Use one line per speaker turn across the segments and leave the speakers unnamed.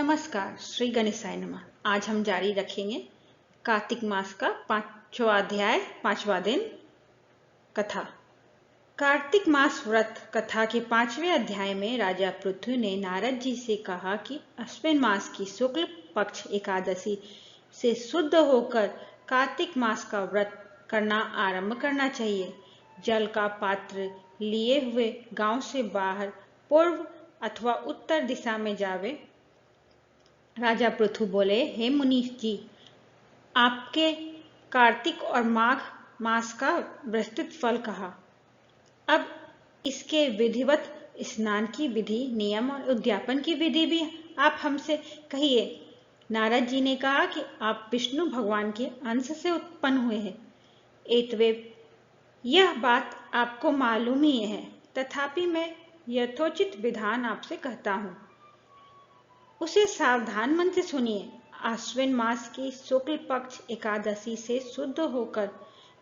नमस्कार, श्री गणेशाय नमः। आज हम जारी रखेंगे कार्तिक मास का 5वां अध्याय 5वां दिन कथा। कार्तिक मास व्रत कथा के 5वें अध्याय में राजा पृथु ने नारद जी से कहा कि अश्विन मास की शुक्ल पक्ष एकादशी से शुद्ध होकर कार्तिक मास का व्रत करना आरंभ करना चाहिए। जल का पात्र लिए हुए गांव से बाहर पूर्व अथवा उत्तर दिशा में जावे। राजा पृथु बोले, हे मुनीष जी, आपके कार्तिक और माघ मास का विस्तृत फल कहा। अब इसके विधिवत स्नान की विधि, नियम और उद्यापन की विधि भी आप हमसे कहिए। नारद जी ने कहा कि आप विष्णु भगवान के अंश से उत्पन्न हुए हैं। एतवेव यह बात आपको मालूम ही है, तथापि मैं यथोचित विधान आपसे कहता हूँ, उसे सावधान मन से सुनिए। आश्विन मास की शुक्ल पक्ष एकादशी से शुद्ध होकर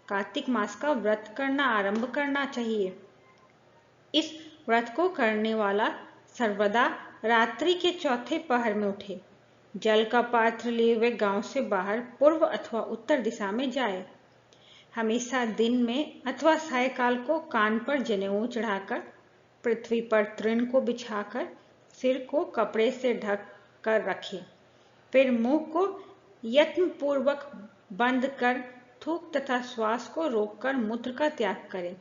कार्तिक मास का व्रत करना आरंभ करना चाहिए। इस व्रत को करने वाला सर्वदा रात्रि के चौथे पहर में उठे, जल का पात्र लिए हुए गांव से बाहर पूर्व अथवा उत्तर दिशा में जाए। हमेशा दिन में अथवा सायकाल को कान पर जनेऊ चढ़ाकर, पृथ्वी पर तृण को बिछाकर सिर को कपड़े से ढक कर रखे। फिर मुंह को यत्नपूर्वक बंद कर थूक तथा श्वास को रोककर मूत्र का त्याग करें।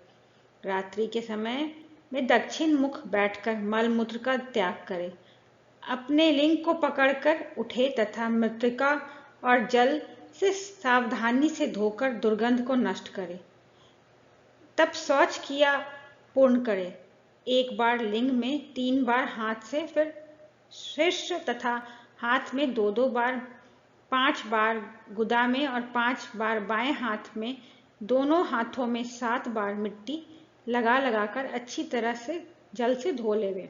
रात्रि के समय में दक्षिण मुख बैठकर मल मूत्र का त्याग करें। अपने लिंग को पकड़कर उठे तथा मृतिका और जल से सावधानी से धोकर दुर्गंध को नष्ट करें। तब शौच क्रिया पूर्ण करें। एक बार लिंग में, 3 बार हाथ से, फिर शीर्ष तथा हाथ में 2-2 बार, 5 बार गुदा में और 5 बार बाएं हाथ में, दोनों हाथों में 7 बार मिट्टी लगा लगाकर अच्छी तरह से जल से धो लेवे।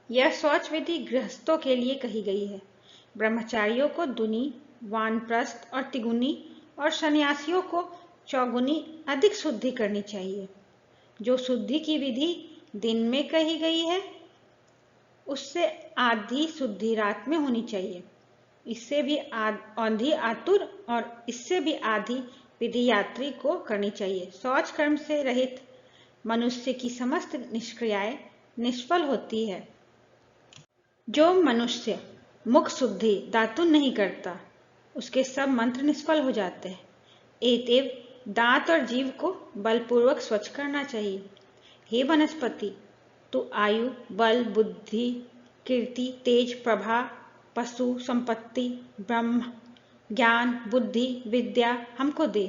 यह शौच विधि गृहस्थों के लिए कही गई है। ब्रह्मचारियों को दुनी, वानप्रस्थ और तिगुनी और सन्यासियों को चौगुनी अधिक शुद्धि करनी चाहिए। जो शुद्धि की विधि दिन में कही गई है, उससे आधी शुद्धि रात में होनी चाहिए। इससे भी आधी आतुर और इससे भी आधी विधि यात्री को करनी चाहिए। शौच कर्म से रहित मनुष्य की समस्त निष्क्रियाएं निष्फल होती है। जो मनुष्य मुख शुद्धि दातुन नहीं करता, उसके सब मंत्र निष्फल हो जाते हैं। एतेव दांत और जीभ को बलपूर्वक स्वच्छ करना चाहिए। हे वनस्पति, तू आयु, बल, बुद्धि, कीर्ति, तेज, प्रभा, पशु संपत्ति, ब्रह्म ज्ञान, बुद्धि, विद्या हमको दे।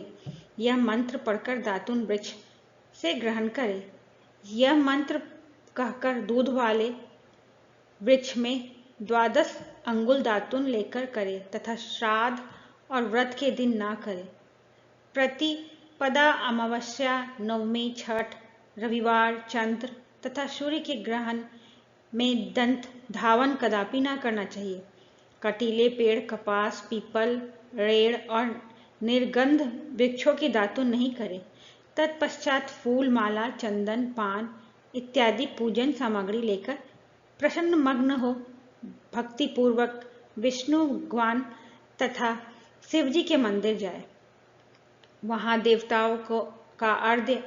यह मंत्र पढ़कर दातुन वृक्ष से ग्रहण करे। यह मंत्र कहकर दूध वाले वृक्ष में 12 अंगुल दातुन लेकर करे तथा श्राद्ध और व्रत के दिन ना करे। प्रतिपदा, अमावस्या, नवमी, छठ, रविवार, चंद्र तथा सूर्य के ग्रहण में दंत धावन कदापि ना करना चाहिए। कटीले पेड़, कपास, पीपल, रेड़ और निर्गंध वृक्षों की दातुन नहीं करे। तत्पश्चात फूल, माला, चंदन, पान इत्यादि पूजन सामग्री लेकर प्रसन्न मग्न हो भक्ति पूर्वक विष्णु भगवान तथा शिवजी के मंदिर जाए। वहां देवताओं का अर्घ्य,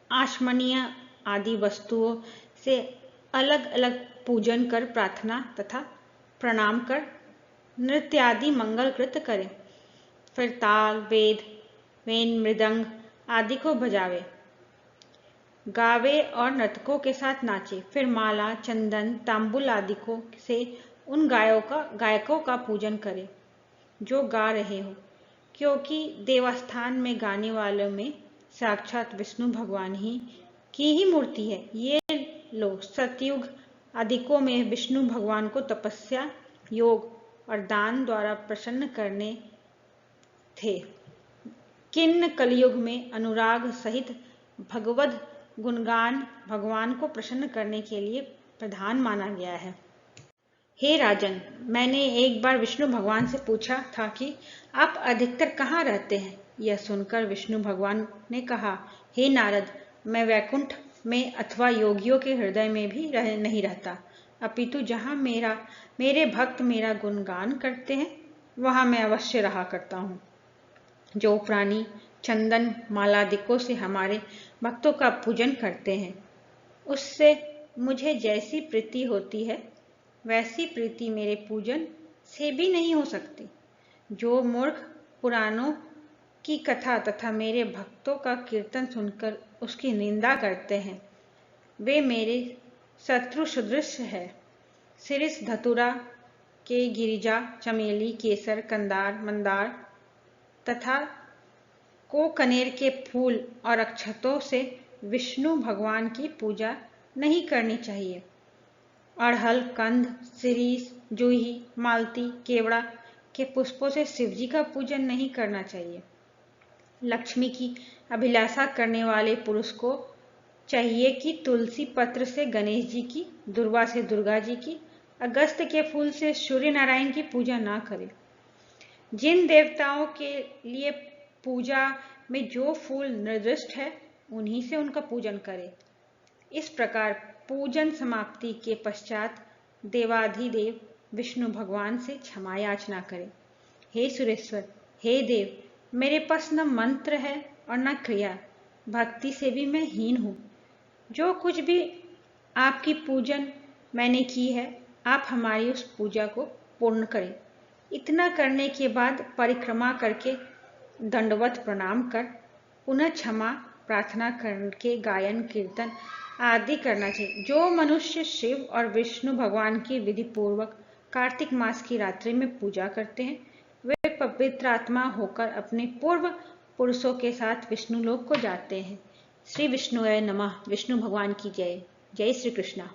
आचमनीय आदि वस्तुओं से अलग अलग पूजन कर प्रार्थना तथा प्रणाम कर नृत्य आदि मंगल कृत्य करें। फिर ताल, वेद, वेन, मृदंग आदि को बजावे, गावे और नर्तकों के साथ नाचे। फिर माला, चंदन, तांबुल आदि को से उन गायकों का पूजन करे जो गा रहे हो, क्योंकि देवस्थान में गाने वालों में साक्षात विष्णु भगवान की ही मूर्ति है। ये लोग सतयुग आदिकों में विष्णु भगवान को तपस्या, योग और दान द्वारा प्रसन्न करने थे, किन्न कलयुग में अनुराग सहित भगवद गुणगान भगवान को प्रसन्न करने के लिए प्रधान माना गया है। हे राजन, मैंने एक बार विष्णु भगवान से पूछा था कि आप अधिकतर कहाँ रहते हैं। यह सुनकर विष्णु भगवान ने कहा, हे नारद, मैं वैकुंठ में अथवा योगियों के हृदय में भी नहीं रहता। अपितु जहाँ मेरे भक्त मेरा गुणगान करते हैं वहाँ मैं अवश्य रहा करता हूँ। जो प्राणी चंदन मालादिकों से हमारे भक्तों का पूजन करते हैं, उससे मुझे जैसी प्रीति होती है वैसी प्रीति मेरे पूजन से भी नहीं हो सकती। जो मूर्ख पुराणों की कथा तथा मेरे भक्तों का कीर्तन सुनकर उसकी निंदा करते हैं, वे मेरे शत्रु सदृश है। सिरिस धतुरा के गिरिजा चमेली केसर कंदार मंदार तथा कोकनेर के फूल और अक्षतों से विष्णु भगवान की पूजा नहीं करनी चाहिए। अड़हल कंद शिरीष जूही मालती केवड़ा के पुष्पों से शिवजी का पूजन नहीं करना चाहिए। लक्ष्मी की अभिलाषा करने वाले पुरुष को चाहिए कि तुलसी पत्र से गणेश जी की, दुर्वा से दुर्गा जी की, अगस्त के फूल से सूर्य नारायण की पूजा ना करे। जिन देवताओं के लिए पूजा में जो फूल निर्दिष्ट है उन्हीं से उनका पूजन करे। इस प्रकार पूजन समाप्ति के पश्चात देवाधिदेव विष्णु भगवान से क्षमा याचना करें। हे सुरेश्वर, हे देव, मेरे पास न मंत्र है और न क्रिया, भक्ति से भी मैं हीन हूँ। जो कुछ भी आपकी पूजन मैंने की है, आप हमारी उस पूजा को पूर्ण करें। इतना करने के बाद परिक्रमा करके दंडवत प्रणाम कर पुनः क्षमा प्रार्थना करके गायन कीर्तन आदि करना चाहिए। जो मनुष्य शिव और विष्णु भगवान की विधि पूर्वक कार्तिक मास की रात्रि में पूजा करते हैं, वे पवित्र आत्मा होकर अपने पूर्व पुरुषों के साथ विष्णु लोक को जाते हैं। श्री विष्णुवे नमः। विष्णु भगवान की जय। जय श्री कृष्णा।